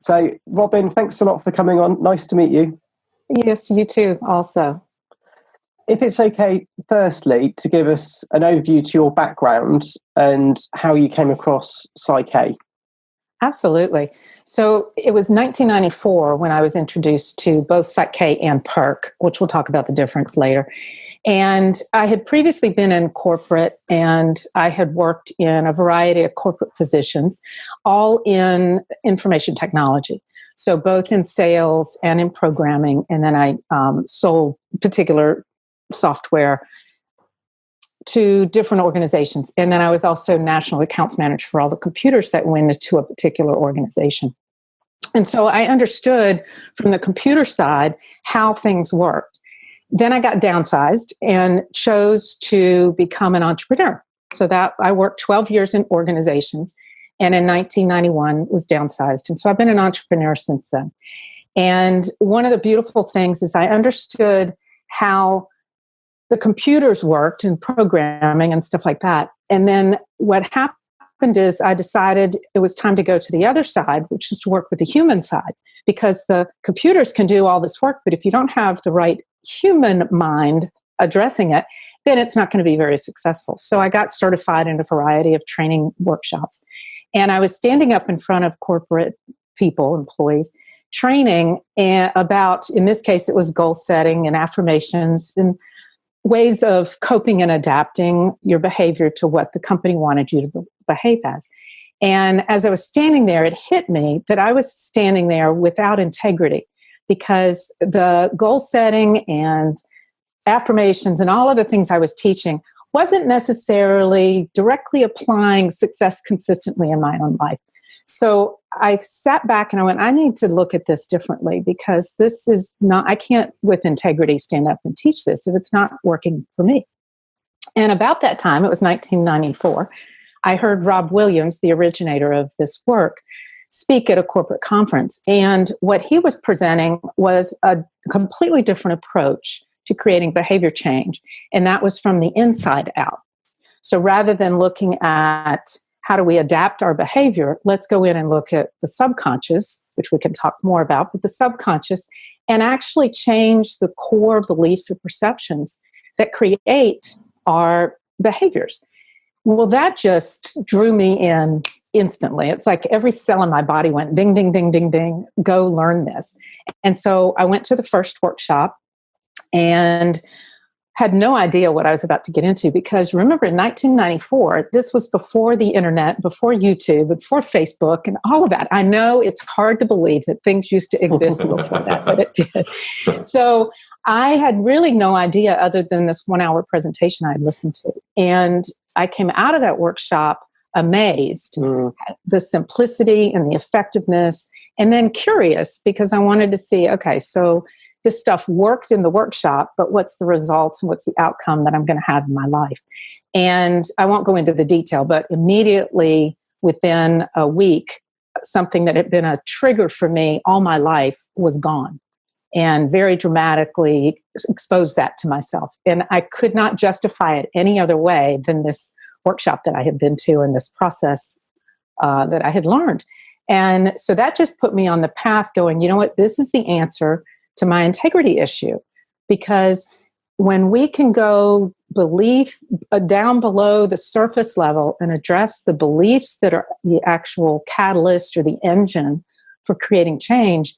So, Robin, thanks a lot for coming on. Nice to meet you. Yes, you too, also. If it's okay, firstly, to give us an overview to your background and how you came across PSYCH-K. Absolutely. So it was 1994 when I was introduced to both PSYCH-K and PER-K, which we'll talk about the difference later. And I had previously been in corporate, and I had worked in a variety of corporate positions, all in information technology. So both in sales and in programming. And then I sold particular software to different organizations. And then I was also national accounts manager for all the computers that went into a particular organization. And so I understood from the computer side how things worked. Then I got downsized and chose to become an entrepreneur. So that I worked 12 years in organizations, and in 1991 was downsized. And so I've been an entrepreneur since then. And one of the beautiful things is I understood how the computers worked and programming and stuff like that. And then what happened is I decided it was time to go to the other side, which is to work with the human side, because the computers can do all this work, but if you don't have the right human mind addressing it, then it's not going to be very successful. So I got certified in a variety of training workshops. And I was standing up in front of corporate people, employees, training about, in this case, it was goal setting and affirmations and ways of coping and adapting your behavior to what the company wanted you to behave as. And as I was standing there, it hit me that I was standing there without integrity, because the goal setting and affirmations and all of the things I was teaching wasn't necessarily directly applying success consistently in my own life. So I sat back and I went, I need to look at this differently, because this is not, I can't with integrity stand up and teach this if it's not working for me. And about that time, it was 1994, I heard Rob Williams, the originator of this work, speak at a corporate conference. And what he was presenting was a completely different approach to creating behavior change. And that was from the inside out. So rather than looking at how do we adapt our behavior, let's go in and look at the subconscious, which we can talk more about, but the subconscious, and actually change the core beliefs or perceptions that create our behaviors. Well, that just drew me in instantly. It's like every cell in my body went ding, ding, ding, ding, ding, go learn this. And so I went to the first workshop and had no idea what I was about to get into, because remember in 1994, this was before the internet, before YouTube, before Facebook and all of that. I know it's hard to believe that things used to exist before that, but it did. So I had really no idea other than this 1 hour presentation I had listened to. And I came out of that workshop amazed at the simplicity and the effectiveness, and then curious, because I wanted to see, okay, so this stuff worked in the workshop, but what's the results and what's the outcome that I'm going to have in my life? And I won't go into the detail, but immediately within a week, something that had been a trigger for me all my life was gone, and very dramatically exposed that to myself. And I could not justify it any other way than this workshop that I had been to and this process that I had learned. And so that just put me on the path going, you know what, this is the answer to my integrity issue. Because when we can go down below the surface level and address the beliefs that are the actual catalyst or the engine for creating change,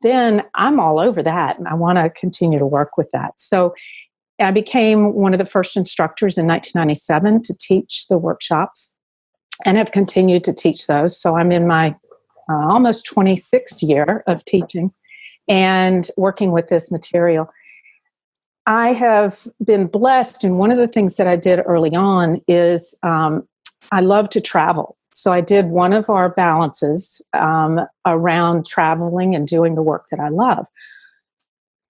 then I'm all over that. And I want to continue to work with that. So I became one of the first instructors in 1997 to teach the workshops, and have continued to teach those. So I'm in my almost 26th year of teaching and working with this material. I have been blessed, and one of the things that I did early on is I love to travel. So I did one of our balances around traveling and doing the work that I love.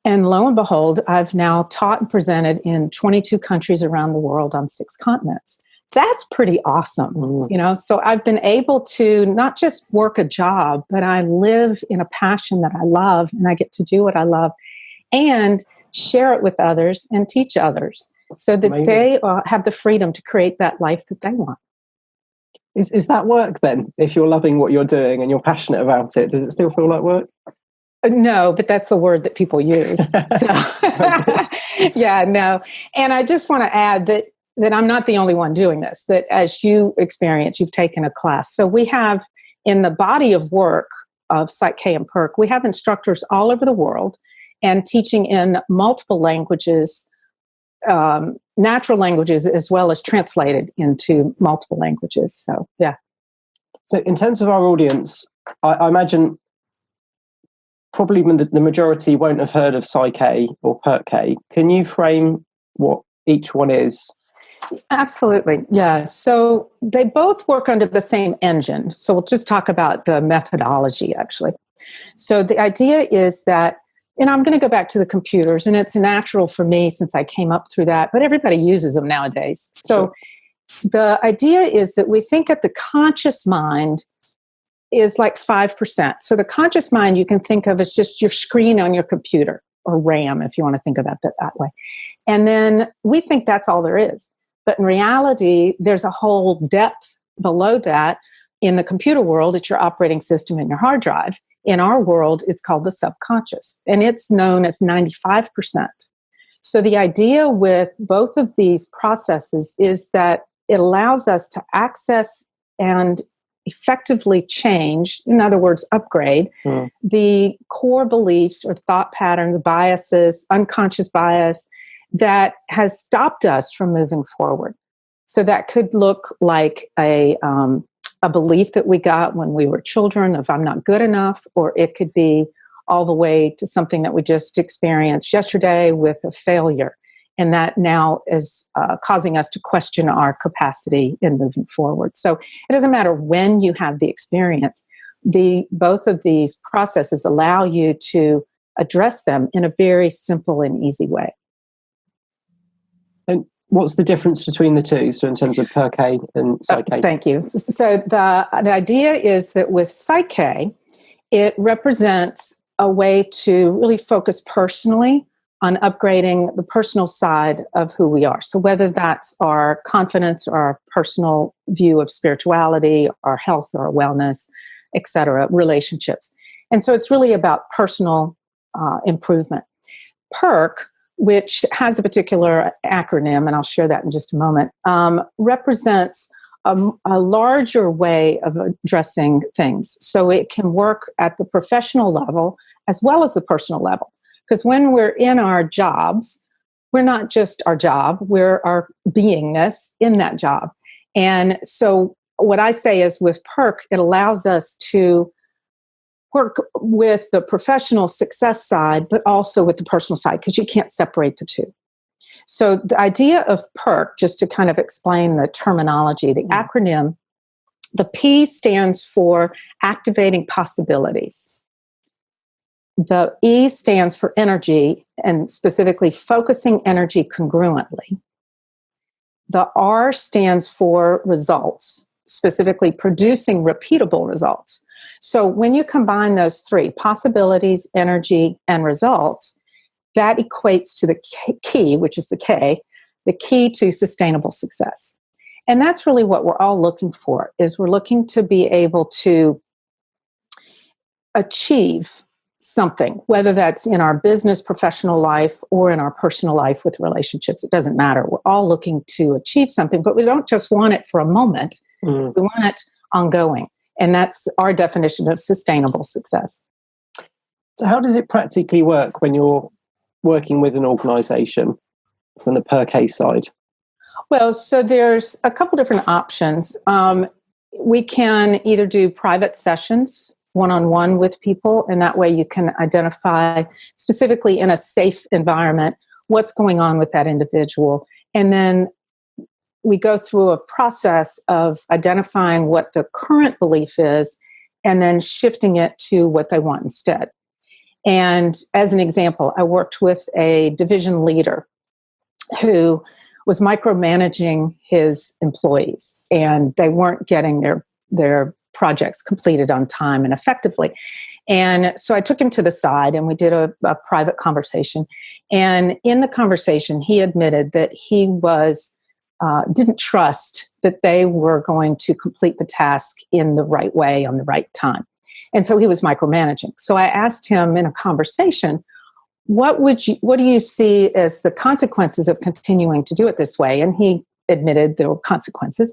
And lo and behold, I've now taught and presented in 22 countries around the world on 6 continents. That's pretty awesome, you know? So I've been able to not just work a job, but I live in a passion that I love, and I get to do what I love and share it with others and teach others so that they have the freedom to create that life that they want. Is that work then? If you're loving what you're doing and you're passionate about it, does it still feel like work? No, but that's the word that people use. Yeah, no. And I just want to add that I'm not the only one doing this, that as you experience, you've taken a class. So we have in the body of work of PSYCH-K and PER-K, we have instructors all over the world and teaching in multiple languages, natural languages, as well as translated into multiple languages. So, yeah. So in terms of our audience, I imagine probably the majority won't have heard of PSYCH-K or PER-K. Can you frame what each one is? Absolutely. Yeah. So they both work under the same engine. So we'll just talk about the methodology, actually. So the idea is that, and I'm going to go back to the computers, and it's natural for me since I came up through that, but everybody uses them nowadays. So the idea is that we think that the conscious mind is like 5%. So the conscious mind you can think of as just your screen on your computer, or RAM, if you want to think about it that way. And then we think that's all there is. But in reality, there's a whole depth below that. In the computer world, it's your operating system and your hard drive. In our world, it's called the subconscious, and it's known as 95%. So the idea with both of these processes is that it allows us to access and effectively change, in other words, upgrade the core beliefs or thought patterns, biases, unconscious bias that has stopped us from moving forward. So that could look like a belief that we got when we were children of I'm not good enough, or it could be all the way to something that we just experienced yesterday with a failure. And that now is causing us to question our capacity in moving forward. So it doesn't matter when you have the experience. Both of these processes allow you to address them in a very simple and easy way. And what's the difference between the two? So in terms of PER-K and PSYCH-K? Thank you. So the idea is that with PSYCH-K, it represents a way to really focus personally on upgrading the personal side of who we are. So whether that's our confidence or our personal view of spirituality, our health or wellness, etc., relationships. And so it's really about personal improvement. PER-K, which has a particular acronym, and I'll share that in just a moment, represents a larger way of addressing things. So it can work at the professional level as well as the personal level. Because when we're in our jobs, we're not just our job, we're our beingness in that job. And so what I say is with PER-K, it allows us to work with the professional success side, but also with the personal side, because you can't separate the two. So the idea of PER-K, just to kind of explain the terminology, the acronym, the P stands for activating possibilities. The E stands for energy, and specifically focusing energy congruently. The R stands for results, specifically producing repeatable results. So when you combine those three, possibilities, energy, and results, that equates to the key, which is the K, the key to sustainable success. And that's really what we're all looking for, is we're looking to be able to achieve something, whether that's in our business, professional life, or in our personal life with relationships. It doesn't matter. We're all looking to achieve something, but we don't just want it for a moment. We want it ongoing. And that's our definition of sustainable success. So how does it practically work when you're working with an organization from the PER-K side? Well, so there's a couple different options. We can either do private sessions, one-on-one with people, and that way you can identify specifically in a safe environment what's going on with that individual. And then we go through a process of identifying what the current belief is and then shifting it to what they want instead. And as an example, I worked with a division leader who was micromanaging his employees, and they weren't getting their projects completed on time and effectively. And so I took him to the side and we did a private conversation. And in the conversation, he admitted that he was didn't trust that they were going to complete the task in the right way on the right time. And so he was micromanaging. So I asked him in a conversation, what do you see as the consequences of continuing to do it this way? And he admitted there were consequences.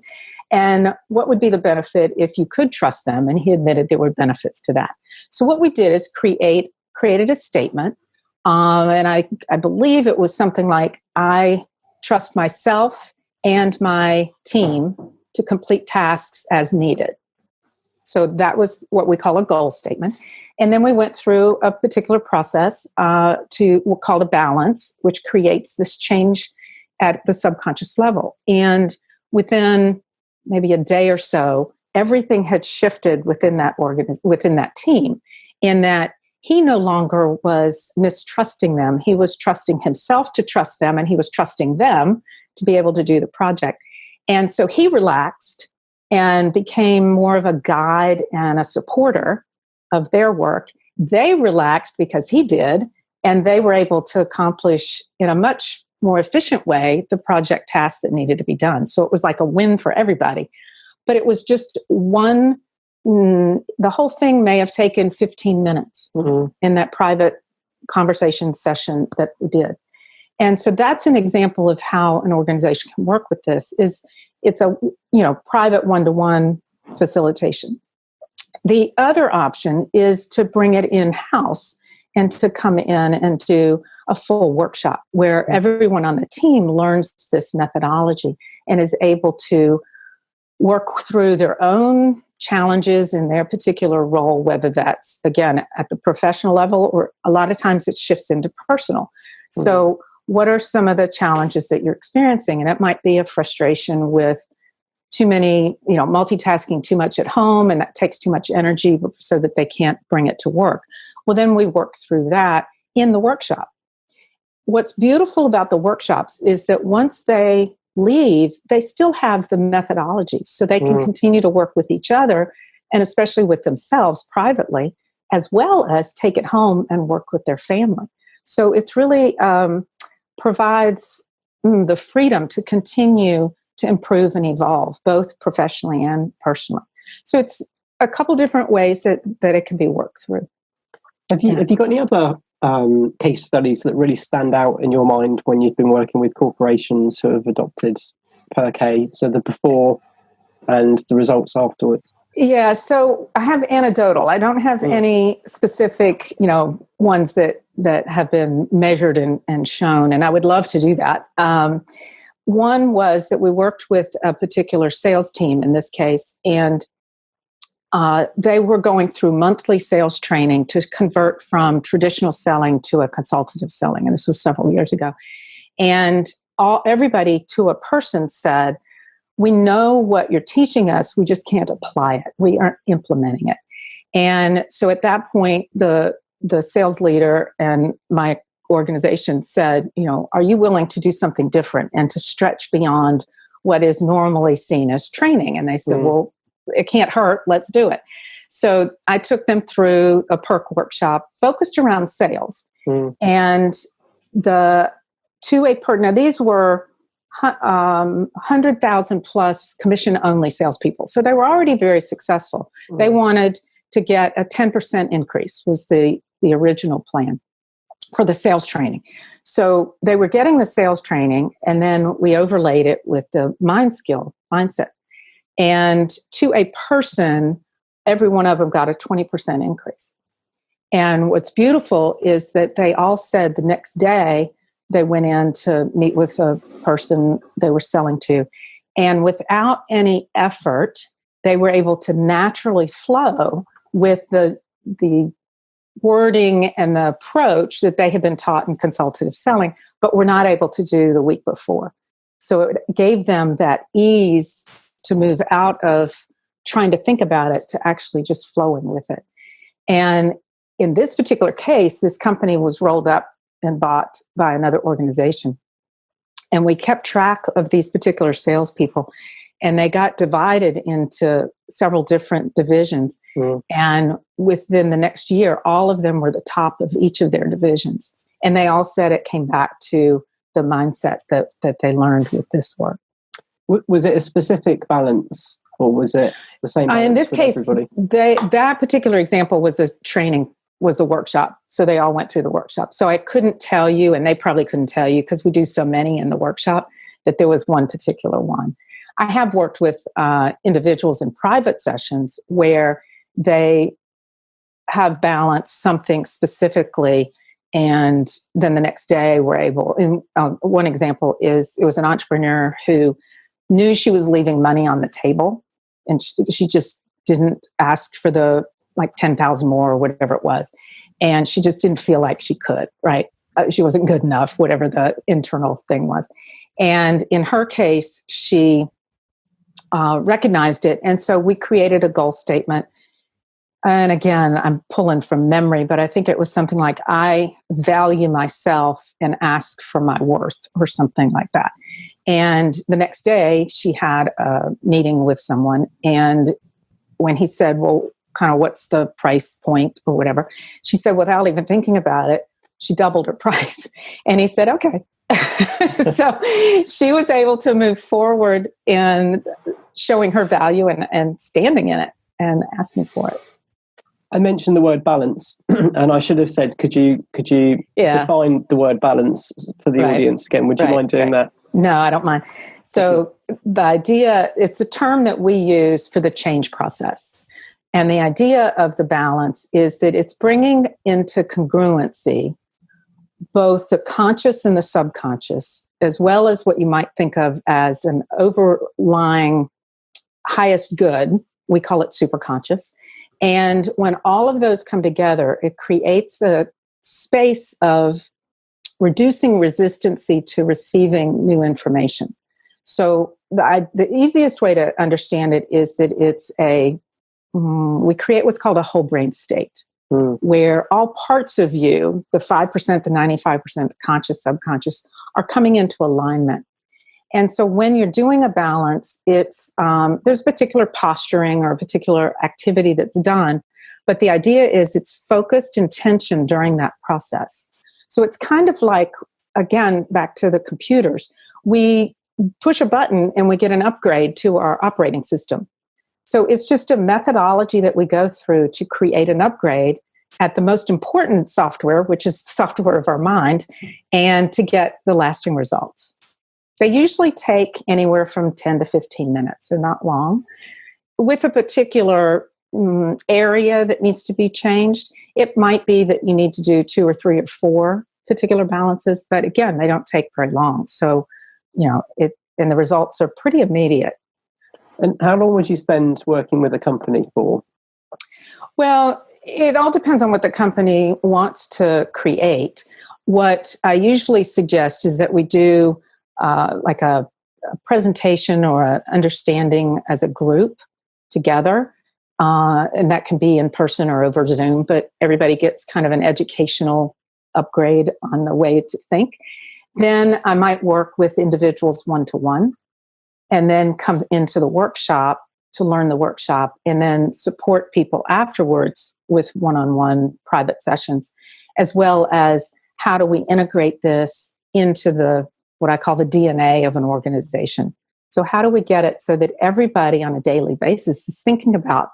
And what would be the benefit if you could trust them? And he admitted there were benefits to that. So what we did is created a statement. And I believe it was something like, I trust myself and my team to complete tasks as needed. So that was what we call a goal statement. And then we went through a particular process we'll call a balance, which creates this change at the subconscious level. And within maybe a day or so, everything had shifted within that team, in that he no longer was mistrusting them. He was trusting himself to trust them, and he was trusting them to be able to do the project. And so he relaxed and became more of a guide and a supporter of their work. They relaxed because he did, and they were able to accomplish in a much more efficient way the project tasks that needed to be done. So it was like a win for everybody. But it was just the whole thing may have taken 15 minutes in that private conversation session that we did. And so that's an example of how an organization can work with this. It's a private one-to-one facilitation. The other option is to bring it in-house and to come in and do a full workshop where everyone on the team learns this methodology and is able to work through their own challenges in their particular role, whether that's, again, at the professional level, or a lot of times it shifts into personal. So what are some of the challenges that you're experiencing? And it might be a frustration with too many, multitasking too much at home, and that takes too much energy so that they can't bring it to work. Well, then we work through that in the workshop. What's beautiful about the workshops is that once they leave, they still have the methodology, so they can continue to work with each other, and especially with themselves privately, as well as take it home and work with their family. So it's really provides the freedom to continue to improve and evolve, both professionally and personally. So it's a couple different ways that it can be worked through. Have you got any other case studies that really stand out in your mind when you've been working with corporations who have adopted PER-K, so the before and the results afterwards? Yeah, so I have anecdotal. I don't have any specific, ones that have been measured and shown, and I would love to do that. One was that we worked with a particular sales team in this case, and they were going through monthly sales training to convert from traditional selling to a consultative selling, and this was several years ago. And everybody to a person said, "We know what you're teaching us, we just can't apply it. We aren't implementing it." And so at that point, the sales leader and my organization said, "Are you willing to do something different and to stretch beyond what is normally seen as training?" And they said, "Well, it can't hurt, let's do it." So I took them through a PER-K workshop focused around sales. And now these were 100,000 plus commission only salespeople. So they were already very successful. They wanted to get a 10% increase was the original plan for the sales training. So they were getting the sales training, and then we overlaid it with the mindset. And to a person, every one of them got a 20% increase. And what's beautiful is that they all said the next day they went in to meet with a person they were selling to, and without any effort, they were able to naturally flow with the wording and the approach that they had been taught in consultative selling, but were not able to do the week before. So it gave them that ease to move out of trying to think about it to actually just flowing with it. And in this particular case, this company was rolled up and bought by another organization. And we kept track of these particular salespeople, and they got divided into several different divisions. And within the next year, all of them were the top of each of their divisions. And they all said it came back to the mindset that they learned with this work. Was it a specific balance, or was it the same balance in this for case, everybody? that particular example was a training, was a workshop. So they all went through the workshop. So I couldn't tell you, and they probably couldn't tell you because we do so many in the workshop, that there was one particular one. I have worked with individuals in private sessions where they have balanced something specifically, and then the next day we're able, and one example is, it was an entrepreneur who knew she was leaving money on the table, and she just didn't ask for the like 10,000 more or whatever it was. And she just didn't feel like she could, right? She wasn't good enough, whatever the internal thing was. And in her case, she recognized it. And so we created a goal statement. And again, I'm pulling from memory, but I think it was something like, I value myself and ask for my worth, or something like that. And the next day she had a meeting with someone. And when he said, well, kind of what's the price point or whatever, she said, without even thinking about it, she doubled her price. And he said, okay. So she was able to move forward in showing her value and standing in it and asking for it. I mentioned the word balance, and I should have said, could you define the word balance for the audience again? Would you mind doing that? No, I don't mind. So the idea, it's a term that we use for the change process. And the idea of the balance is that it's bringing into congruency both the conscious and the subconscious, as well as what you might think of as an overlying highest good. We call it superconscious. And when all of those come together, it creates a space of reducing resistancy to receiving new information. So the easiest way to understand it is that it's we create what's called a whole brain state, where all parts of you, the 5%, the 95%, the conscious, subconscious, are coming into alignment. And so when you're doing a balance, it's there's particular posturing or a particular activity that's done, but the idea is it's focused intention during that process. So it's kind of like, again, back to the computers, we push a button and we get an upgrade to our operating system. So it's just a methodology that we go through to create an upgrade at the most important software, which is the software of our mind, and to get the lasting results. They usually take anywhere from 10 to 15 minutes. They're not long. With a particular area that needs to be changed, it might be that you need to do 2 or 3 or 4 particular balances, but again, they don't take very long. So, and the results are pretty immediate. And how long would you spend working with a company for? Well, it all depends on what the company wants to create. What I usually suggest is that we do like a presentation or an understanding as a group together. And that can be in person or over Zoom, but everybody gets kind of an educational upgrade on the way to think. Then I might work with individuals one-to-one, and then come into the workshop to learn the workshop, and then support people afterwards with one-on-one private sessions, as well as how do we integrate this into what I call the DNA of an organization. So how do we get it so that everybody on a daily basis is thinking about,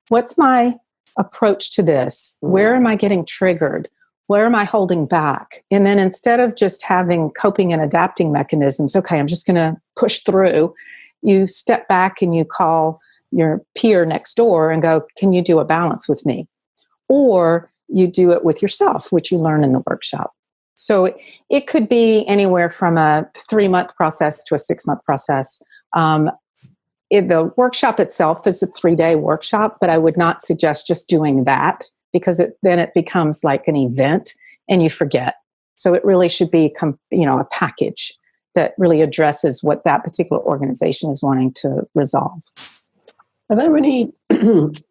what's my approach to this? Where am I getting triggered? Where am I holding back? And then instead of just having coping and adapting mechanisms, okay, I'm just going to push through, you step back and you call your peer next door and go, can you do a balance with me? Or you do it with yourself, which you learn in the workshop. So it could be anywhere from a 3-month process to a 6-month process. The workshop itself is a 3-day workshop, but I would not suggest just doing that, because then it becomes like an event and you forget. So it really should be a package that really addresses what that particular organization is wanting to resolve. Are there any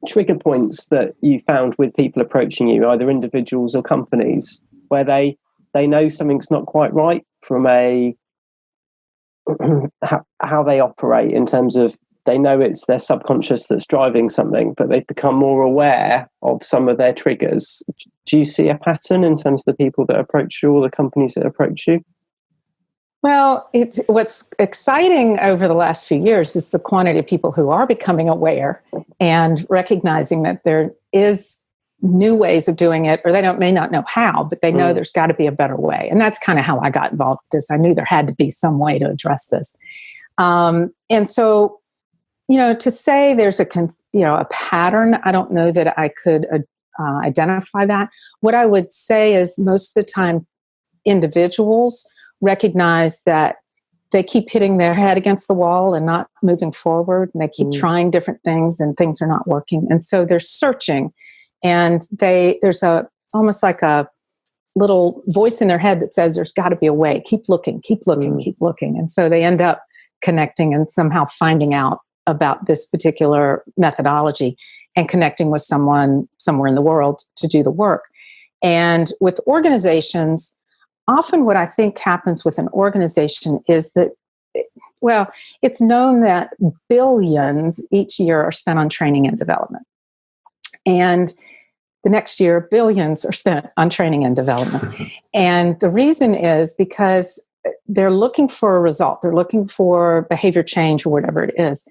trigger points that you found with people approaching you, either individuals or companies, where they know something's not quite right from how they operate, in terms of they know it's their subconscious that's driving something, but they've become more aware of some of their triggers? Do you see a pattern in terms of the people that approach you or the companies that approach you? Well, it's what's exciting over the last few years is the quantity of people who are becoming aware and recognizing that there is new ways of doing it, or they may not know how, but they know there's got to be a better way. And that's kind of how I got involved with this. I knew there had to be some way to address this. And so, to say there's a pattern, I don't know that I could identify that. What I would say is most of the time, individuals recognize that they keep hitting their head against the wall and not moving forward, and they keep trying different things and things are not working. And so they're searching, and there's almost like a little voice in their head that says there's got to be a way. Keep looking, keep looking, keep looking. And so they end up connecting and somehow finding out about this particular methodology and connecting with someone somewhere in the world to do the work. And with organizations, often what I think happens with an organization is that, it's known that billions each year are spent on training and development. And the next year, billions are spent on training and development. And the reason is because they're looking for a result. They're looking for behavior change or whatever it is.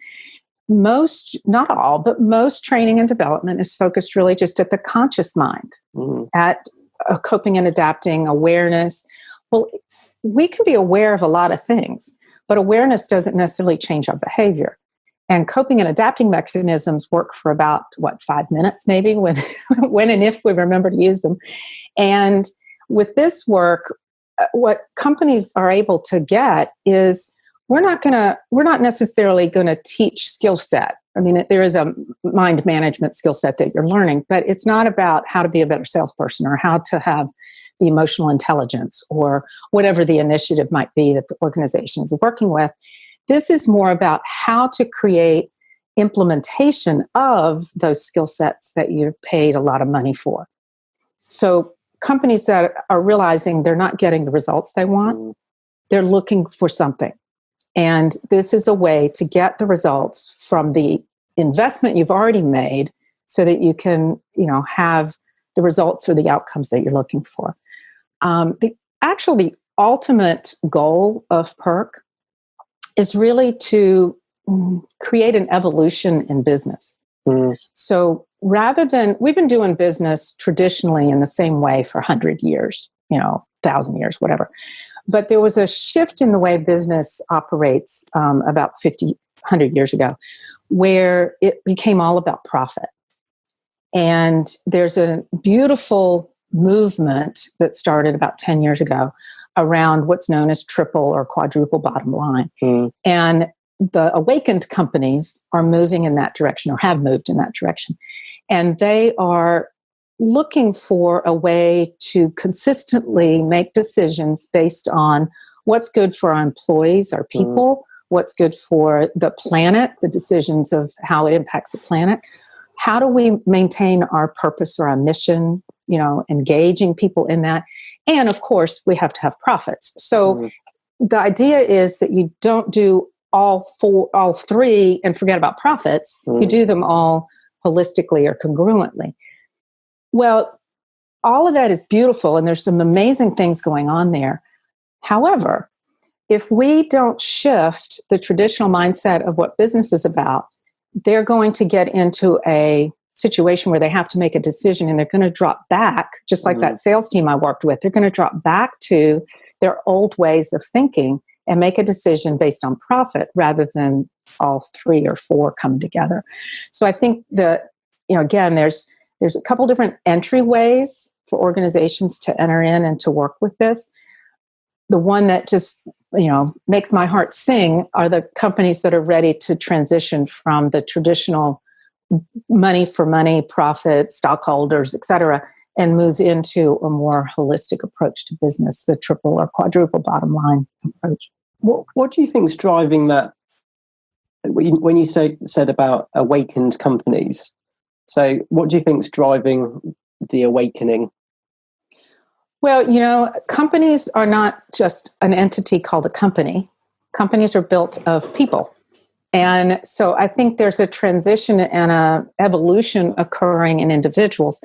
Most, not all, but most training and development is focused really just at the conscious mind, at coping and adapting, awareness. Well, we can be aware of a lot of things, but awareness doesn't necessarily change our behavior. And coping and adapting mechanisms work for about, 5 minutes maybe, when and if we remember to use them. And with this work, what companies are able to get is we're not necessarily going to teach skill set. I mean, there is a mind management skill set that you're learning, but it's not about how to be a better salesperson or how to have the emotional intelligence or whatever the initiative might be that the organization is working with. This is more about how to create implementation of those skill sets that you've paid a lot of money for. So companies that are realizing they're not getting the results they want, they're looking for something. And this is a way to get the results from the investment you've already made so that you can, have the results or the outcomes that you're looking for. The ultimate goal of PER-K is really to create an evolution in business. So rather than, we've been doing business traditionally in the same way for 100 years, 1,000 years, whatever. But there was a shift in the way business operates about 100 years ago, where it became all about profit. And there's a beautiful movement that started about 10 years ago around what's known as triple or quadruple bottom line. And the awakened companies are moving in that direction or have moved in that direction. And they are looking for a way to consistently make decisions based on what's good for our employees, our people, what's good for the planet, the decisions of how it impacts the planet. How do we maintain our purpose or our mission, engaging people in that? And of course, we have to have profits. So the idea is that you don't do all three and forget about profits. You do them all holistically or congruently. Well, all of that is beautiful, and there's some amazing things going on there. However, if we don't shift the traditional mindset of what business is about, they're going to get into a situation where they have to make a decision, and they're going to drop back, just like that sales team I worked with. They're going to drop back to their old ways of thinking and make a decision based on profit rather than all three or four come together. So I think that, again, there's a couple different entryways for organizations to enter in and to work with this. The one that just, makes my heart sing are the companies that are ready to transition from the traditional money for money, profit, stockholders, et cetera, and move into a more holistic approach to business, the triple or quadruple bottom line approach. What do you think is driving that? When you said about awakened companies, so what do you think is driving the awakening? Well, companies are not just an entity called a company. Companies are built of people. And so I think there's a transition and a evolution occurring in individuals.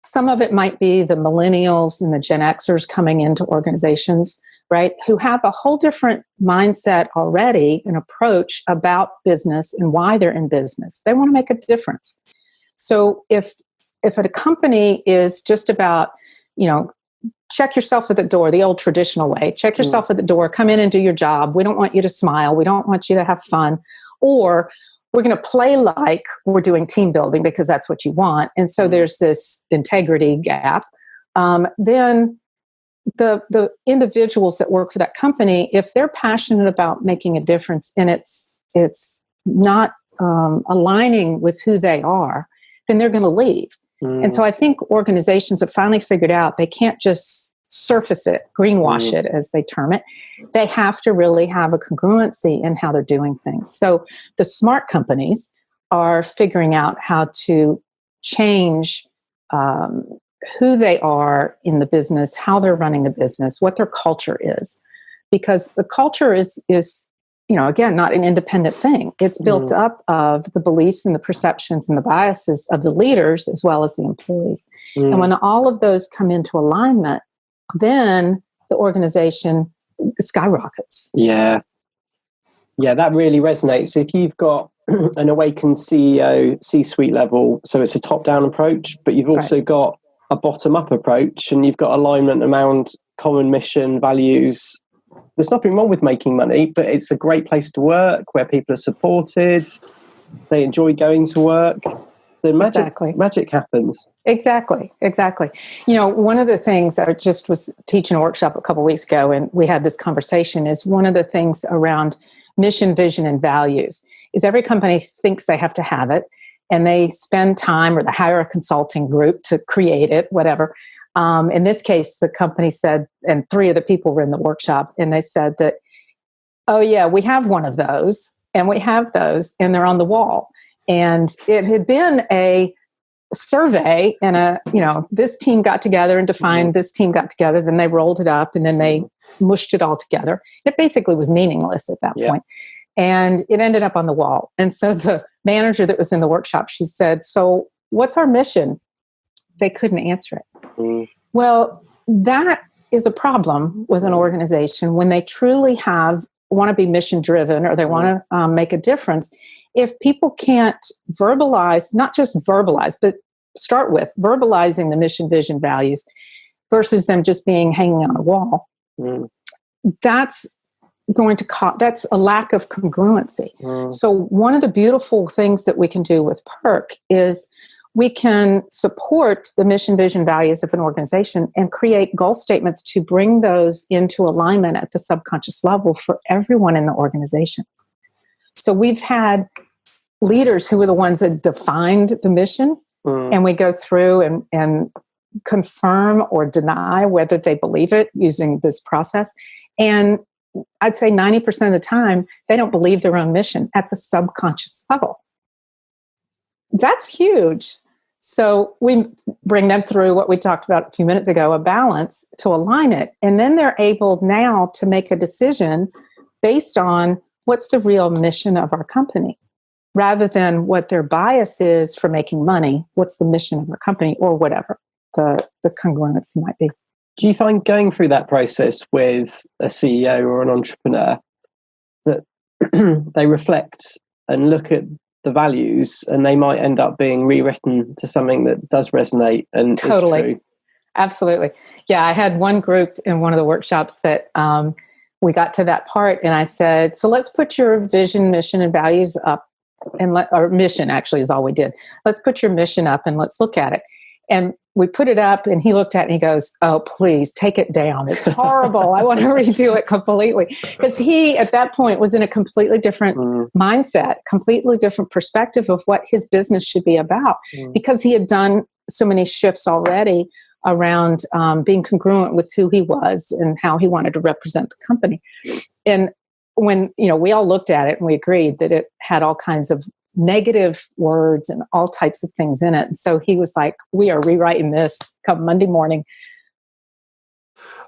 Some of it might be the millennials and the Gen Xers coming into organizations right? Who have a whole different mindset already, an approach about business and why they're in business. They want to make a difference. So if a company is just about, check yourself at the door, the old traditional way, check yourself at the door, come in and do your job. We don't want you to smile. We don't want you to have fun. Or we're going to play like we're doing team building because that's what you want. And so there's this integrity gap. Then the individuals that work for that company, if they're passionate about making a difference and it's not aligning with who they are, then they're going to leave. And so I think organizations have finally figured out they can't just surface it, greenwash it, as they term it. They have to really have a congruency in how they're doing things. So the smart companies are figuring out how to change who they are in the business, how they're running the business, what their culture is. Because the culture is again, not an independent thing. It's built up of the beliefs and the perceptions and the biases of the leaders as well as the employees. And when all of those come into alignment, then the organization skyrockets. Yeah, that really resonates. If you've got an awakened CEO, C-suite level, so it's a top-down approach, but you've also got a bottom-up approach, and you've got alignment around common mission, values. There's nothing wrong with making money, but it's a great place to work where people are supported. They enjoy going to work. Then magic happens. Exactly. One of the things I just was teaching a workshop a couple of weeks ago, and we had this conversation, is one of the things around mission, vision, and values is every company thinks they have to have it, and they spend time or they hire a consulting group to create it, whatever. In this case, the company said, and 3 of the people were in the workshop, and they said that, oh yeah, we have one of those, and we have those, and they're on the wall. And it had been a survey, and this team got together and defined this team got together, then they rolled it up, and then they mushed it all together. It basically was meaningless at that point. And it ended up on the wall. And so the manager that was in the workshop, she said, so what's our mission? They couldn't answer it. Well, that is a problem with an organization when they truly want to be mission driven, or they want to make a difference. If people can't verbalize, not just verbalize, but start with verbalizing the mission, vision, values versus them just being hanging on a wall, that's going to that's a lack of congruency. So one of the beautiful things that we can do with PER-K is we can support the mission, vision, values of an organization and create goal statements to bring those into alignment at the subconscious level for everyone in the organization. So we've had leaders who were the ones that defined the mission, and we go through and confirm or deny whether they believe it using this process. And I'd say 90% of the time, they don't believe their own mission at the subconscious level. That's huge. So we bring them through what we talked about a few minutes ago, a balance to align it. And then they're able now to make a decision based on what's the real mission of our company, rather than what their bias is for making money. What's the mission of our company, or whatever the congruency might be. Do you find going through that process with a CEO or an entrepreneur that they reflect and look at the values, and they might end up being rewritten to something that does resonate and is true? Absolutely. Yeah, I had one group in one of the workshops that we got to that part, and I said, so let's put your vision, mission, and values up, or mission actually is all we did. Let's put your mission up and let's look at it. And we put it up, and he looked at it and he goes, oh, please take it down. It's horrible. I want to redo it completely. Because he, at that point, was in a completely different mindset, completely different perspective of what his business should be about. Because he had done so many shifts already around being congruent with who he was and how he wanted to represent the company. And when, we all looked at it and we agreed that it had all kinds of negative words and all types of things in it. And so he was like, we are rewriting this come Monday morning.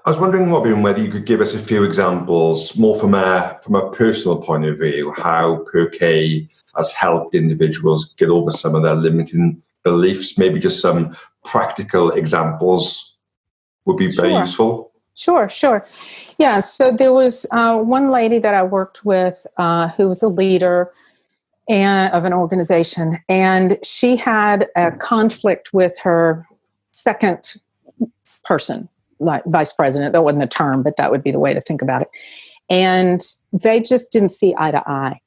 I was wondering, Robin, whether you could give us a few examples more from a personal point of view, how PER-K has helped individuals get over some of their limiting beliefs. Maybe just some practical examples would be very useful. Sure, sure. Yeah, so there was one lady that I worked with who was a leader of an organization, and she had a conflict with her second person, like vice president. That wasn't the term, but that would be the way to think about it. And they just didn't see eye to eye.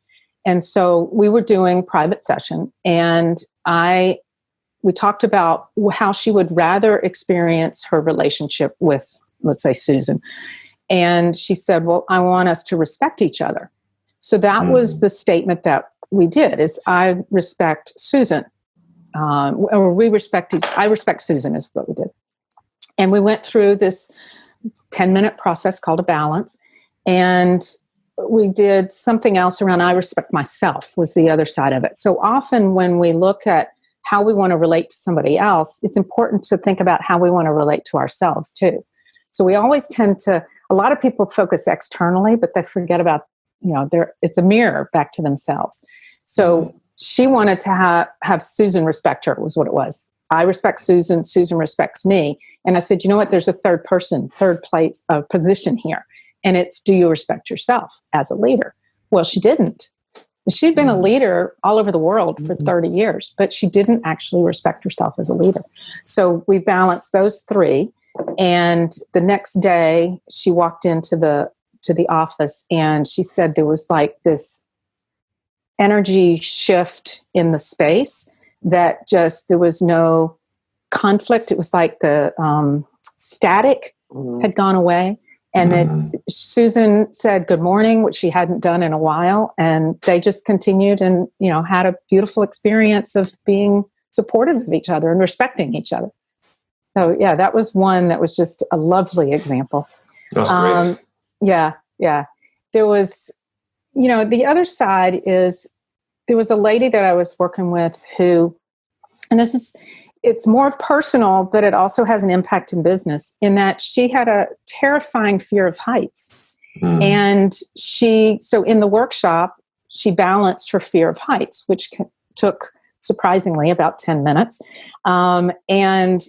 And so we were doing private session, and we talked about how she would rather experience her relationship with, let's say, Susan. And she said, well, I want us to respect each other. So that was the statement that we did, is I respect Susan. Or I respect Susan is what we did. And we went through this 10-minute process called a balance. And we did something else around I respect myself was the other side of it. So often when we look at how we want to relate to somebody else, it's important to think about how we want to relate to ourselves too. So we always tend to, a lot of people focus externally, but they forget about, it's a mirror back to themselves. So she wanted to have Susan respect her, was what it was. I respect Susan, Susan respects me. And I said, you know what, there's a third place, position here. And it's, do you respect yourself as a leader? Well, she didn't. She'd been a leader all over the world for 30 years, but she didn't actually respect herself as a leader. So we balanced those three. And the next day she walked into the office, and she said there was like this energy shift in the space that just, there was no conflict. It was like the static had gone away. And then Susan said good morning, which she hadn't done in a while. And they just continued and, had a beautiful experience of being supportive of each other and respecting each other. So, yeah, that was one that was just a lovely example. That's great. Yeah. There was, the other side is there was a lady that I was working with who, and it's more personal, but it also has an impact in business, in that she had a terrifying fear of heights. And so in the workshop, she balanced her fear of heights, which took surprisingly about 10 minutes. And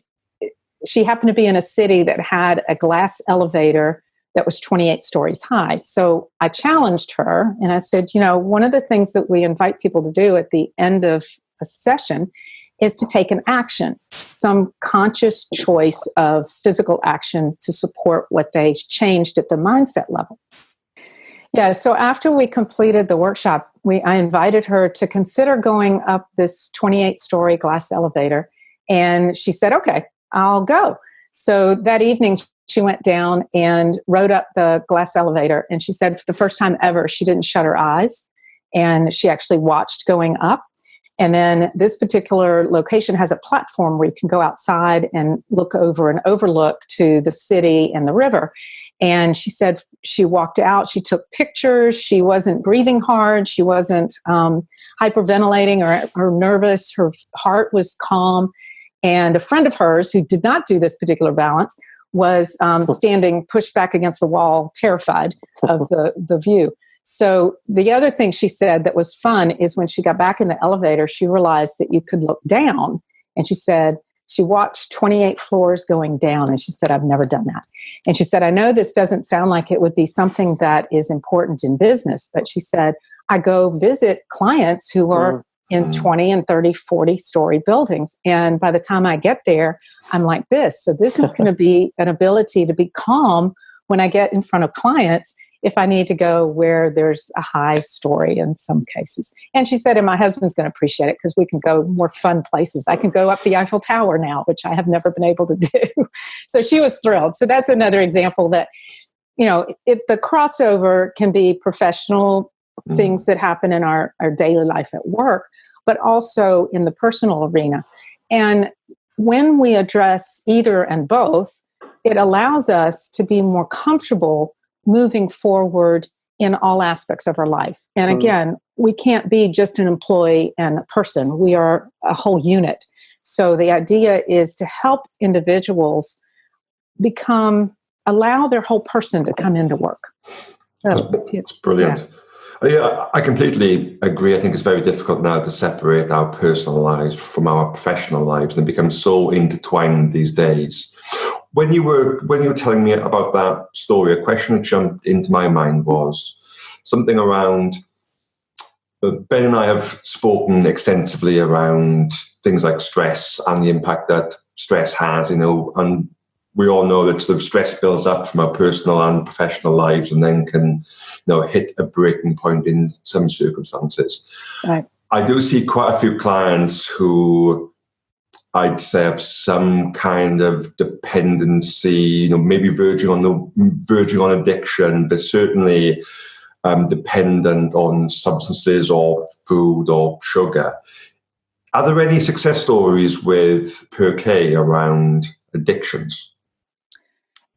she happened to be in a city that had a glass elevator that was 28 stories high. So I challenged her and I said, one of the things that we invite people to do at the end of a session is to take an action, some conscious choice of physical action to support what they changed at the mindset level. Yeah, so after we completed the workshop, I invited her to consider going up this 28-story glass elevator. And she said, okay, I'll go. So that evening, she went down and rode up the glass elevator. And she said for the first time ever, she didn't shut her eyes. And she actually watched going up. And then this particular location has a platform where you can go outside and look over an overlook to the city and the river. And she said she walked out, she took pictures, she wasn't breathing hard, she wasn't hyperventilating or nervous, her heart was calm. And a friend of hers who did not do this particular balance was standing pushed back against the wall, terrified of the view. So the other thing she said that was fun is when she got back in the elevator, she realized that you could look down. And she said she watched 28 floors going down. And she said, I've never done that. And she said, I know this doesn't sound like it would be something that is important in business. But she said, I go visit clients who are in 20 and 30, 40-story buildings. And by the time I get there, I'm like this. So this is going to be an ability to be calm when I get in front of clients if I need to go where there's a high story in some cases. And she said, and my husband's going to appreciate it because we can go more fun places. I can go up the Eiffel Tower now, which I have never been able to do. So she was thrilled. So that's another example that, the crossover can be professional things that happen in our daily life at work, but also in the personal arena. And when we address either and both, it allows us to be more comfortable moving forward in all aspects of our life. And again, we can't be just an employee and a person. We are a whole unit. So the idea is to help individuals allow their whole person to come into work. That's brilliant. Yeah. Yeah, I completely agree. I think it's very difficult now to separate our personal lives from our professional lives, and they become so intertwined these days. When you were telling me about that story, a question that jumped into my mind was something around. Ben and I have spoken extensively around things like stress and the impact that stress has, and we all know that sort of stress builds up from our personal and professional lives and then can, hit a breaking point in some circumstances. Right. I do see quite a few clients who I'd say have some kind of dependency, maybe verging on addiction, but certainly dependent on substances or food or sugar. Are there any success stories with PER-K around addictions?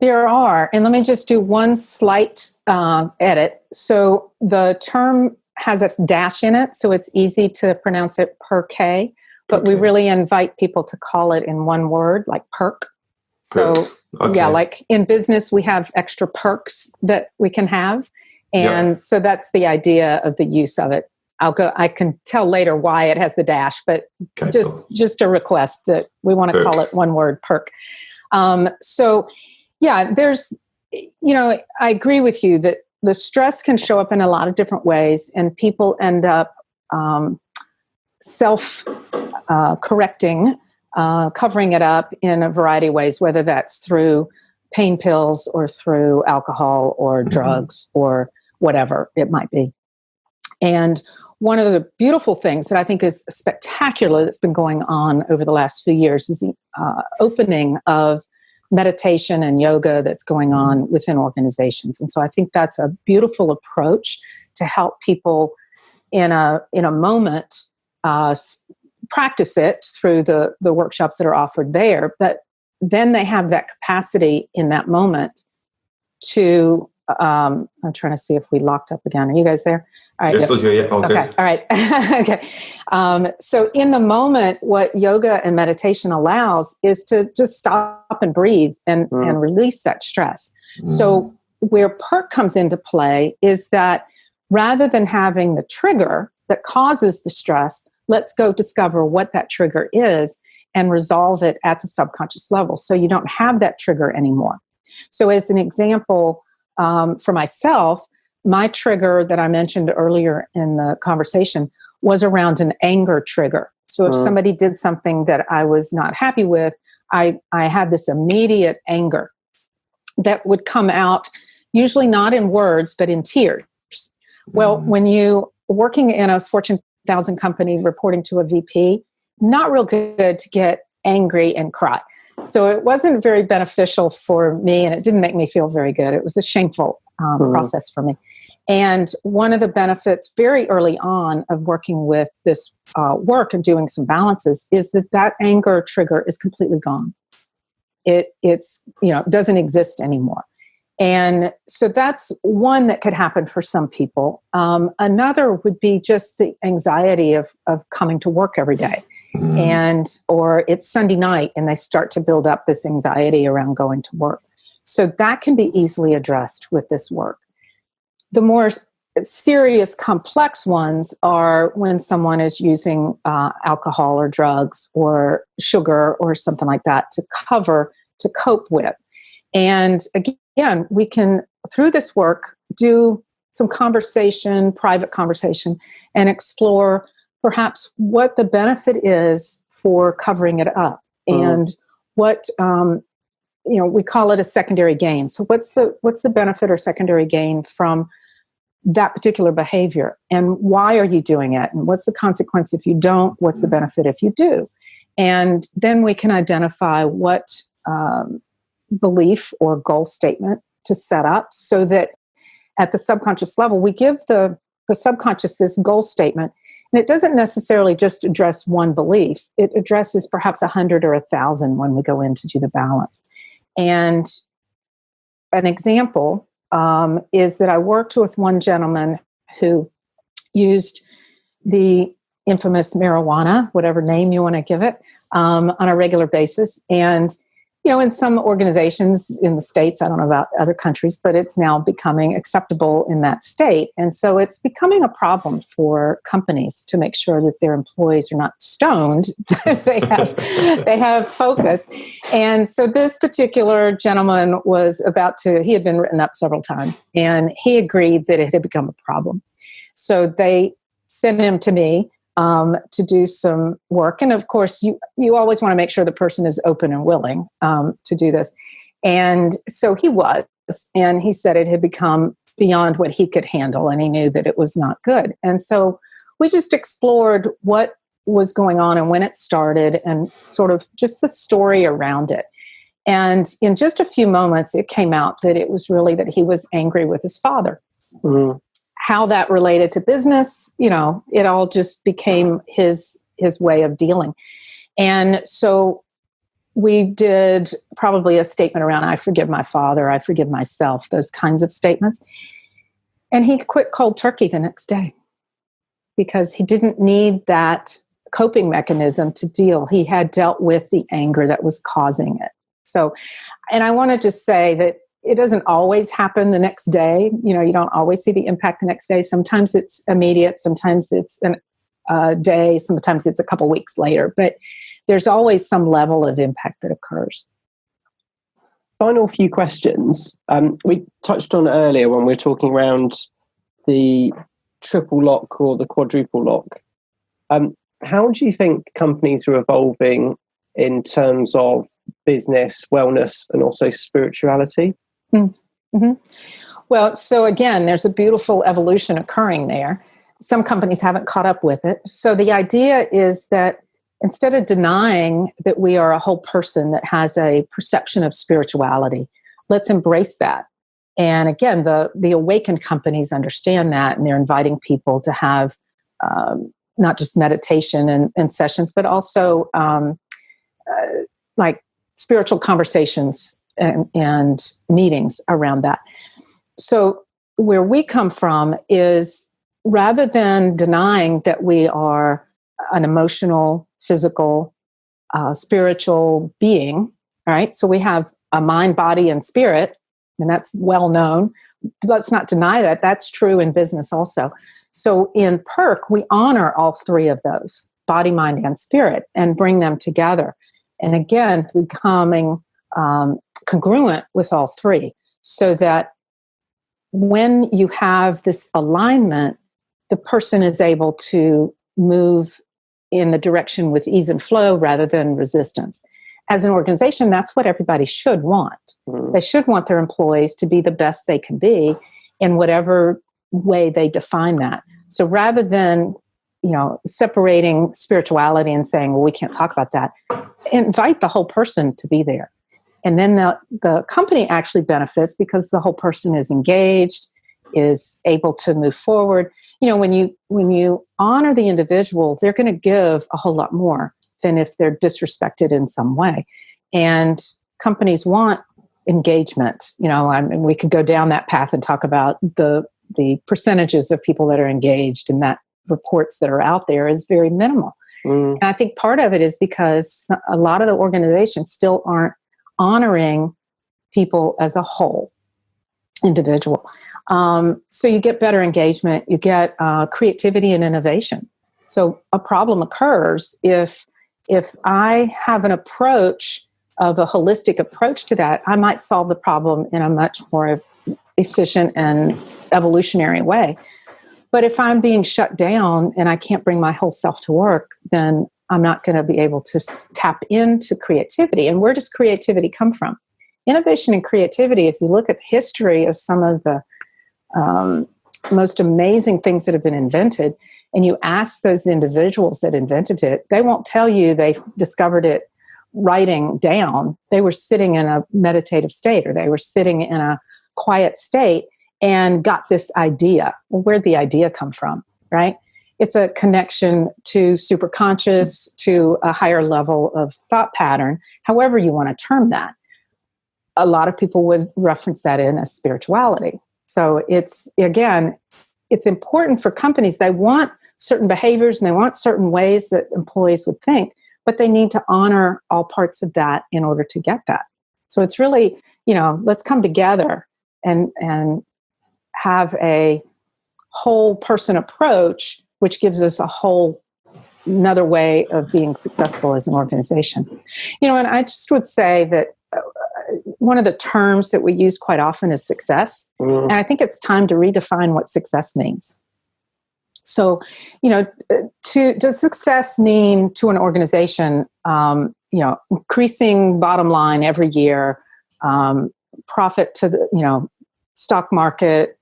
There are, and let me just do one slight edit. So the term has a dash in it, so it's easy to pronounce it PER-K, but we really invite people to call it in one word, like perk. So yeah, like in business, we have extra perks that we can have. And so that's the idea of the use of it. I can tell later why it has the dash, but just a request that we want to call it one word, perk. So yeah, I agree with you that the stress can show up in a lot of different ways, and people end up self-correcting, covering it up in a variety of ways, whether that's through pain pills or through alcohol or drugs or whatever it might be. And one of the beautiful things that I think is spectacular that's been going on over the last few years is the opening of meditation and yoga that's going on within organizations. And so I think that's a beautiful approach to help people in a moment practice it through the workshops that are offered there. But then they have that capacity in that moment to I'm trying to see if we locked up again. Are you guys there? All right. Still here, yeah. Okay. All right. Okay. So in the moment, what yoga and meditation allows is to just stop and breathe and release that stress. So where PER-K comes into play is that rather than having the trigger that causes the stress, let's go discover what that trigger is and resolve it at the subconscious level. So you don't have that trigger anymore. So as an example, for myself, my trigger that I mentioned earlier in the conversation was around an anger trigger. So if somebody did something that I was not happy with, I had this immediate anger that would come out, usually not in words, but in tears. Well, when you working in a Fortune 1000 company reporting to a VP, not real good to get angry and cry. So it wasn't very beneficial for me, and it didn't make me feel very good. It was a shameful process for me. And one of the benefits very early on of working with this work and doing some balances is that anger trigger is completely gone. It's doesn't exist anymore. And so that's one that could happen for some people. Another would be just the anxiety of coming to work every day. Or it's Sunday night and they start to build up this anxiety around going to work. So that can be easily addressed with this work. The more serious, complex ones are when someone is using alcohol or drugs or sugar or something like that to cope with. And again, we can, through this work, do some private conversation, and explore perhaps what the benefit is for covering it up and what, we call it a secondary gain. So what's the benefit or secondary gain from that particular behavior, and why are you doing it? And what's the consequence if you don't? What's the benefit if you do? And then we can identify what belief or goal statement to set up so that at the subconscious level, we give the subconscious this goal statement. And it doesn't necessarily just address one belief. It addresses perhaps 100 or 1,000 when we go in to do the balance. And an example is that I worked with one gentleman who used the infamous marijuana, whatever name you want to give it, on a regular basis. And in some organizations in the States, I don't know about other countries, but it's now becoming acceptable in that state. And so it's becoming a problem for companies to make sure that their employees are not stoned. they have focus. And so this particular gentleman he had been written up several times, and he agreed that it had become a problem. So they sent him to me to do some work. And of course, you always want to make sure the person is open and willing to do this. And so he was, and he said it had become beyond what he could handle, and he knew that it was not good. And so we just explored what was going on and when it started and sort of just the story around it. And in just a few moments, it came out that it was really that he was angry with his father. Mm. How that related to business, it all just became his way of dealing. And so we did probably a statement around, I forgive my father, I forgive myself, those kinds of statements. And he quit cold turkey the next day because he didn't need that coping mechanism to deal. He had dealt with the anger that was causing it. So, and I want to just say that it doesn't always happen the next day. You don't always see the impact the next day. Sometimes it's immediate. Sometimes it's a day. Sometimes it's a couple weeks later. But there's always some level of impact that occurs. Final few questions. We touched on earlier when we were talking around the triple lock or the quadruple lock. How do you think companies are evolving in terms of business, wellness, and also spirituality? Mm-hmm. Well, so again, there's a beautiful evolution occurring there. Some companies haven't caught up with it. So the idea is that instead of denying that we are a whole person that has a perception of spirituality, let's embrace that. And again, the awakened companies understand that, and they're inviting people to have not just meditation and sessions, but also like spiritual conversations and meetings around that. So where we come from is rather than denying that we are an emotional, physical, spiritual being, all right? So we have a mind, body, and spirit, and that's well known. Let's not deny that. That's true in business also. So in PER-K, we honor all three of those, body, mind, and spirit, and bring them together. And again, becoming congruent with all three, so that when you have this alignment, the person is able to move in the direction with ease and flow rather than resistance. As an organization, that's what everybody should want. Mm. They should want their employees to be the best they can be in whatever way they define that. So rather than, separating spirituality and saying, well, we can't talk about that, invite the whole person to be there. And then the company actually benefits because the whole person is engaged, is able to move forward. When you honor the individual, they're going to give a whole lot more than if they're disrespected in some way. And companies want engagement. We could go down that path and talk about the percentages of people that are engaged, and that reports that are out there is very minimal. Mm. And I think part of it is because a lot of the organizations still aren't honoring people as a whole individual. So you get better engagement, you get creativity and innovation. So a problem occurs if I have an approach of a holistic approach to that, I might solve the problem in a much more efficient and evolutionary way. But if I'm being shut down and I can't bring my whole self to work, then I'm not going to be able to tap into creativity. And where does creativity come from? Innovation and creativity, if you look at the history of some of the most amazing things that have been invented, and you ask those individuals that invented it, they won't tell you they discovered it writing down. They were sitting in a meditative state, or they were sitting in a quiet state and got this idea. Well, where'd the idea come from, right? It's a connection to superconscious, to a higher level of thought pattern, however you want to term that. A lot of people would reference that in as spirituality. So it's important for companies. They want certain behaviors and they want certain ways that employees would think, but they need to honor all parts of that in order to get that. So it's really, let's come together and have a whole person approach, which gives us a whole another way of being successful as an organization. And I just would say that one of the terms that we use quite often is success. And I think it's time to redefine what success means. So, does success mean to an organization, increasing bottom line every year, profit to the, stock market?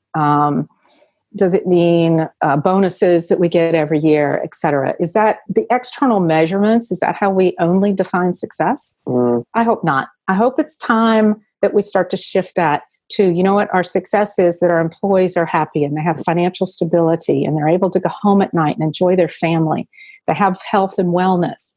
Does it mean bonuses that we get every year, et cetera? Is that the external measurements? Is that how we only define success? I hope not. I hope it's time that we start to shift that to, what our success is, that our employees are happy and they have financial stability and they're able to go home at night and enjoy their family. They have health and wellness.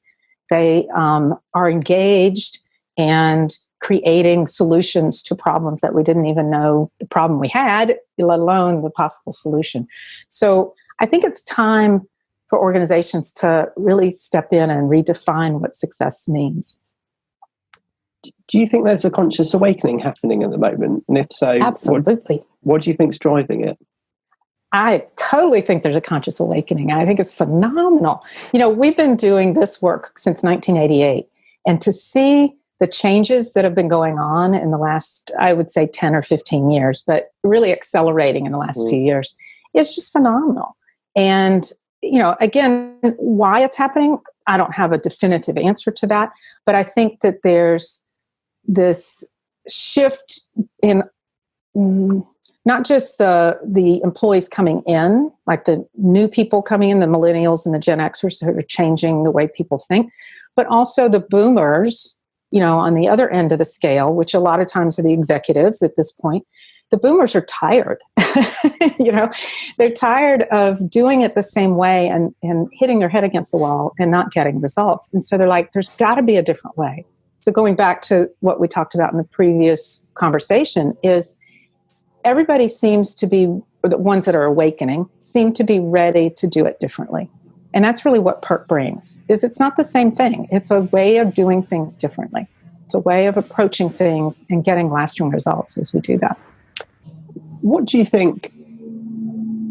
They are engaged and creating solutions to problems that we didn't even know the problem we had, let alone the possible solution. So I think it's time for organizations to really step in and redefine what success means. Do you think there's a conscious awakening happening at the moment? And if so, absolutely. What do you think's driving it? I totally think there's a conscious awakening. I think it's phenomenal. We've been doing this work since 1988, and to see the changes that have been going on in the last, I would say 10 or 15 years, but really accelerating in the last few years, is just phenomenal. And, again, why it's happening, I don't have a definitive answer to that, but I think that there's this shift in not just the employees coming in, like the new people coming in, the millennials and the Gen Xers that are changing the way people think, but also the boomers, on the other end of the scale, which a lot of times are the executives at this point. The boomers are tired. They're tired of doing it the same way and hitting their head against the wall and not getting results. And so they're like, there's got to be a different way. So going back to what we talked about in the previous conversation is everybody seems to be, the ones that are awakening, seem to be ready to do it differently. And that's really what PER-K brings, is it's not the same thing. It's a way of doing things differently. It's a way of approaching things and getting lasting results as we do that. What do you think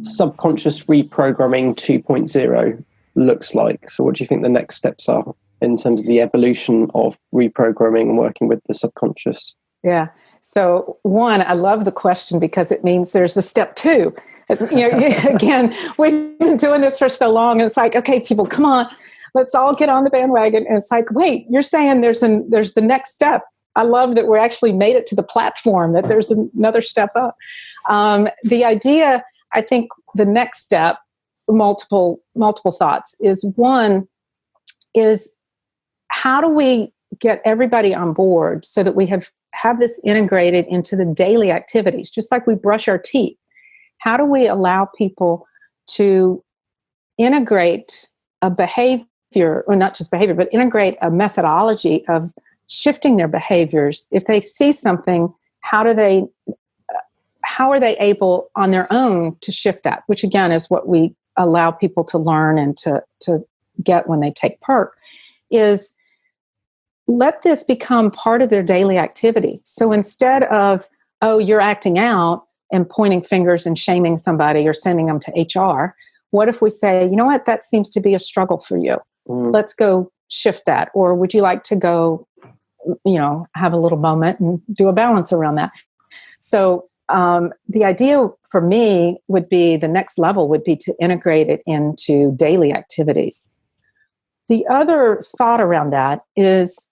subconscious reprogramming 2.0 looks like? So what do you think the next steps are in terms of the evolution of reprogramming and working with the subconscious? Yeah. So one, I love the question because it means there's a step two. It's, again, we've been doing this for so long, and it's like, okay, people, come on, let's all get on the bandwagon. And it's like, wait, you're saying there's the next step. I love that we're actually made it to the platform, that there's another step up. The idea, I think the next step, multiple thoughts, is one is how do we get everybody on board so that we have this integrated into the daily activities, just like we brush our teeth. How do we allow people to integrate a behavior, or not just behavior, but integrate a methodology of shifting their behaviors? If they see something, how are they able on their own to shift that? Which again is what we allow people to learn and to get when they take PER-K, is let this become part of their daily activity. So instead of, oh, you're acting out and pointing fingers and shaming somebody or sending them to HR, what if we say, you know what, that seems to be a struggle for you. Let's go shift that. Or would you like to go, have a little moment and do a balance around that? So the idea for me would be, the next level would be to integrate it into daily activities. The other thought around that is,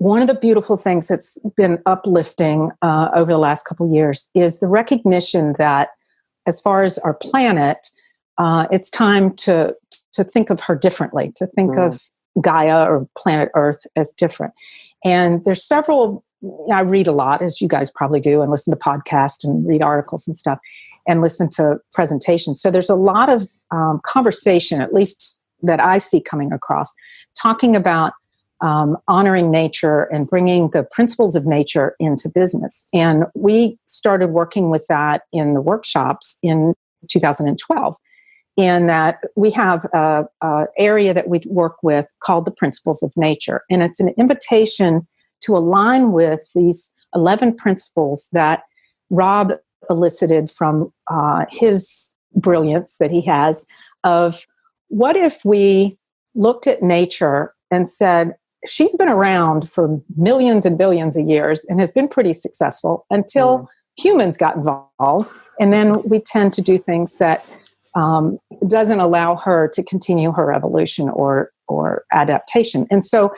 one of the beautiful things that's been uplifting over the last couple of years is the recognition that, as far as our planet, it's time to think of her differently, to think of Gaia or planet Earth as different. And there's several, I read a lot, as you guys probably do, and listen to podcasts and read articles and stuff, and listen to presentations. So there's a lot of conversation, at least that I see coming across, talking about honoring nature and bringing the principles of nature into business. And we started working with that in the workshops in 2012, in that we have a area that we work with called the Principles of Nature. And it's an invitation to align with these 11 principles that Rob elicited from his brilliance that he has of what if we looked at nature and said, she's been around for millions and billions of years and has been pretty successful until humans got involved. And then we tend to do things that doesn't allow her to continue her evolution or adaptation. And so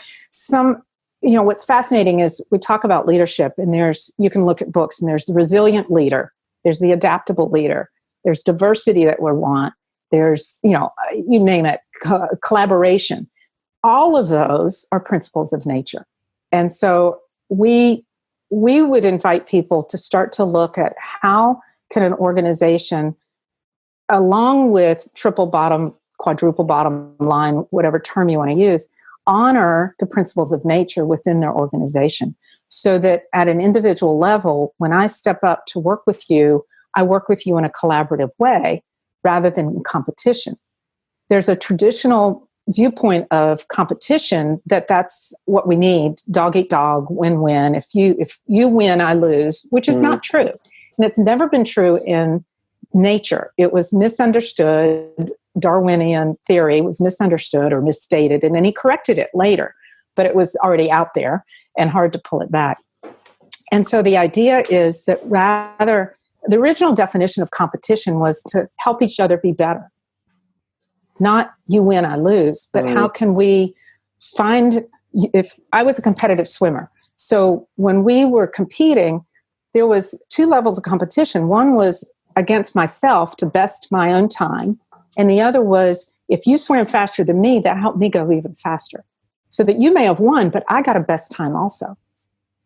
what's fascinating is we talk about leadership, and you can look at books, and there's the resilient leader, there's the adaptable leader, there's diversity that we want, there's, you name it, collaboration. All of those are principles of nature. And so we would invite people to start to look at how can an organization, along with triple bottom, quadruple bottom line, whatever term you want to use, honor the principles of nature within their organization, so that at an individual level, when I step up to work with you, I work with you in a collaborative way rather than in competition. There's a traditional viewpoint of competition that's what we need, dog eat dog, win-win. If you win, I lose, which is not true. And it's never been true in nature. It was misunderstood. Darwinian theory was misunderstood or misstated, and then he corrected it later, but it was already out there and hard to pull it back. And so the idea is that rather, the original definition of competition was to help each other be better. Not you win, I lose, but how can we find, if I was a competitive swimmer, so when we were competing, there was 2 levels of competition. One was against myself to best my own time. And the other was, if you swam faster than me, that helped me go even faster. So that you may have won, but I got a best time also.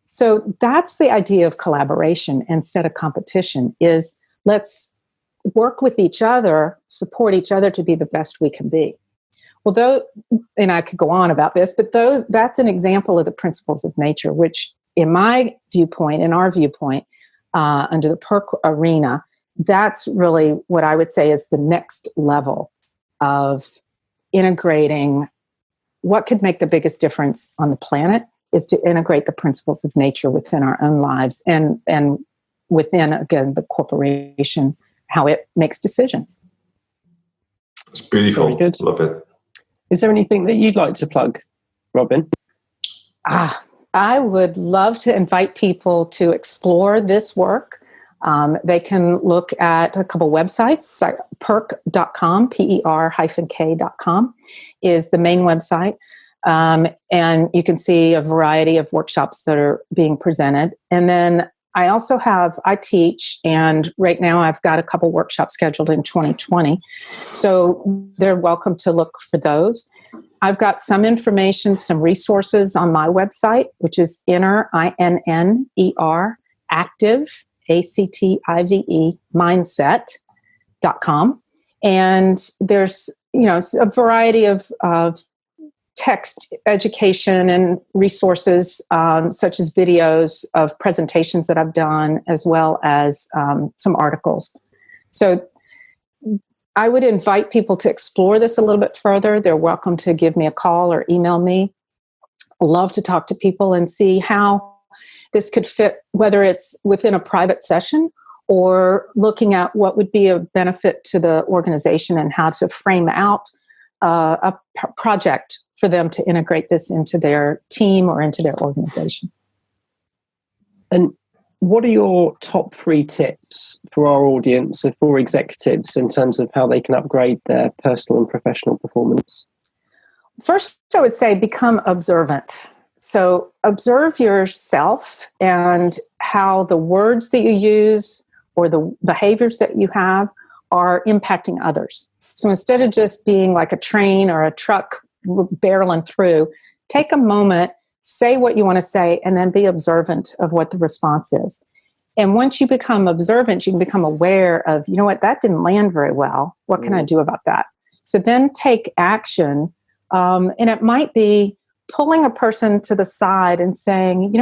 So that's the idea of collaboration instead of competition, is let's work with each other, support each other to be the best we can be. Well, and I could go on about this, but that's an example of the principles of nature, which in my viewpoint, in our viewpoint, under the PER-K arena, that's really what I would say is the next level of integrating. What could make the biggest difference on the planet is to integrate the principles of nature within our own lives and within, again, the corporation, how it makes decisions. It's beautiful. Very good. Love it. Is there anything that you'd like to plug, Robin? I would love to invite people to explore this work. They can look at a couple websites. PER-K.com, PER-K.com is the main website. And you can see a variety of workshops that are being presented. And then I teach, and right now I've got a couple workshops scheduled in 2020. So they're welcome to look for those. I've got some information, some resources on my website, which is inner, INNER, active, ACTIVE, mindset.com. And there's, a variety of text education and resources, such as videos of presentations that I've done, as well as some articles. So I would invite people to explore this a little bit further. They're welcome to give me a call or email me. I love to talk to people and see how this could fit, whether it's within a private session or looking at what would be a benefit to the organization and how to frame out a project for them to integrate this into their team or into their organization. And what are your top 3 tips for our audience, for executives, in terms of how they can upgrade their personal and professional performance? First, I would say become observant. So observe yourself and how the words that you use or the behaviors that you have are impacting others. So instead of just being like a train or a truck barreling through, take a moment, say what you want to say, and then be observant of what the response is. And once you become observant, you can become aware of, that didn't land very well. What can I do about that? So then take action. And it might be pulling a person to the side and saying,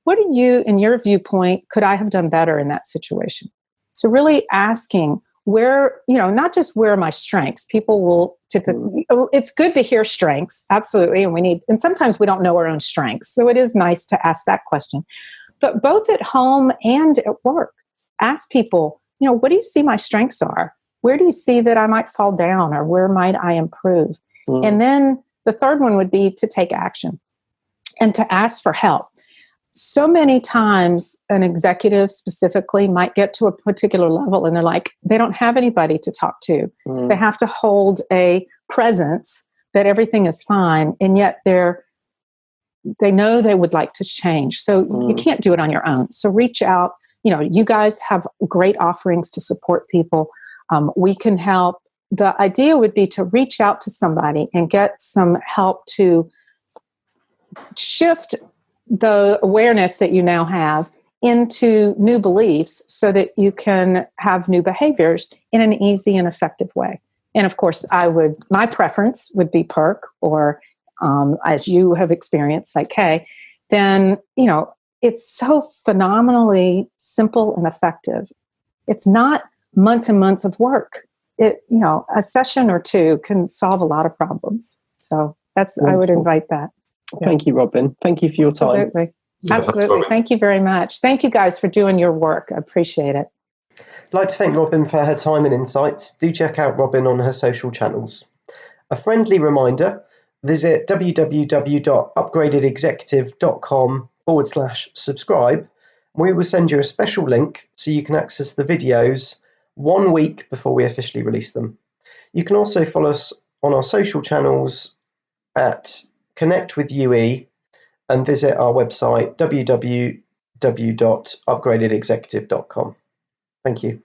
what do you, in your viewpoint, could I have done better in that situation? So really asking, where, not just where are my strengths. People will typically, it's good to hear strengths, absolutely. And sometimes we don't know our own strengths. So it is nice to ask that question. But both at home and at work, ask people, what do you see my strengths are? Where do you see that I might fall down, or where might I improve? And then the third one would be to take action and to ask for help. So many times an executive specifically might get to a particular level and they don't have anybody to talk to. They have to hold a presence that everything is fine, and yet they know they would like to change. So you can't do it on your own. So reach out. You guys have great offerings to support people. We can help. The idea would be to reach out to somebody and get some help to shift the awareness that you now have into new beliefs so that you can have new behaviors in an easy and effective way. And of course, my preference would be PER-K, or as you have experienced, PSYCH-K. Then, it's so phenomenally simple and effective. It's not months and months of work. A session or two can solve a lot of problems. So I would invite that. Yeah. Thank you, Robin. Thank you for your time. Absolutely. Thank you very much. Thank you guys for doing your work. I appreciate it. I'd like to thank Robin for her time and insights. Do check out Robin on her social channels. A friendly reminder, visit www.upgradedexecutive.com/subscribe. We will send you a special link so you can access the videos 1 week before we officially release them. You can also follow us on our social channels at Connect with UE, and visit our website www.upgradedexecutive.com. Thank you.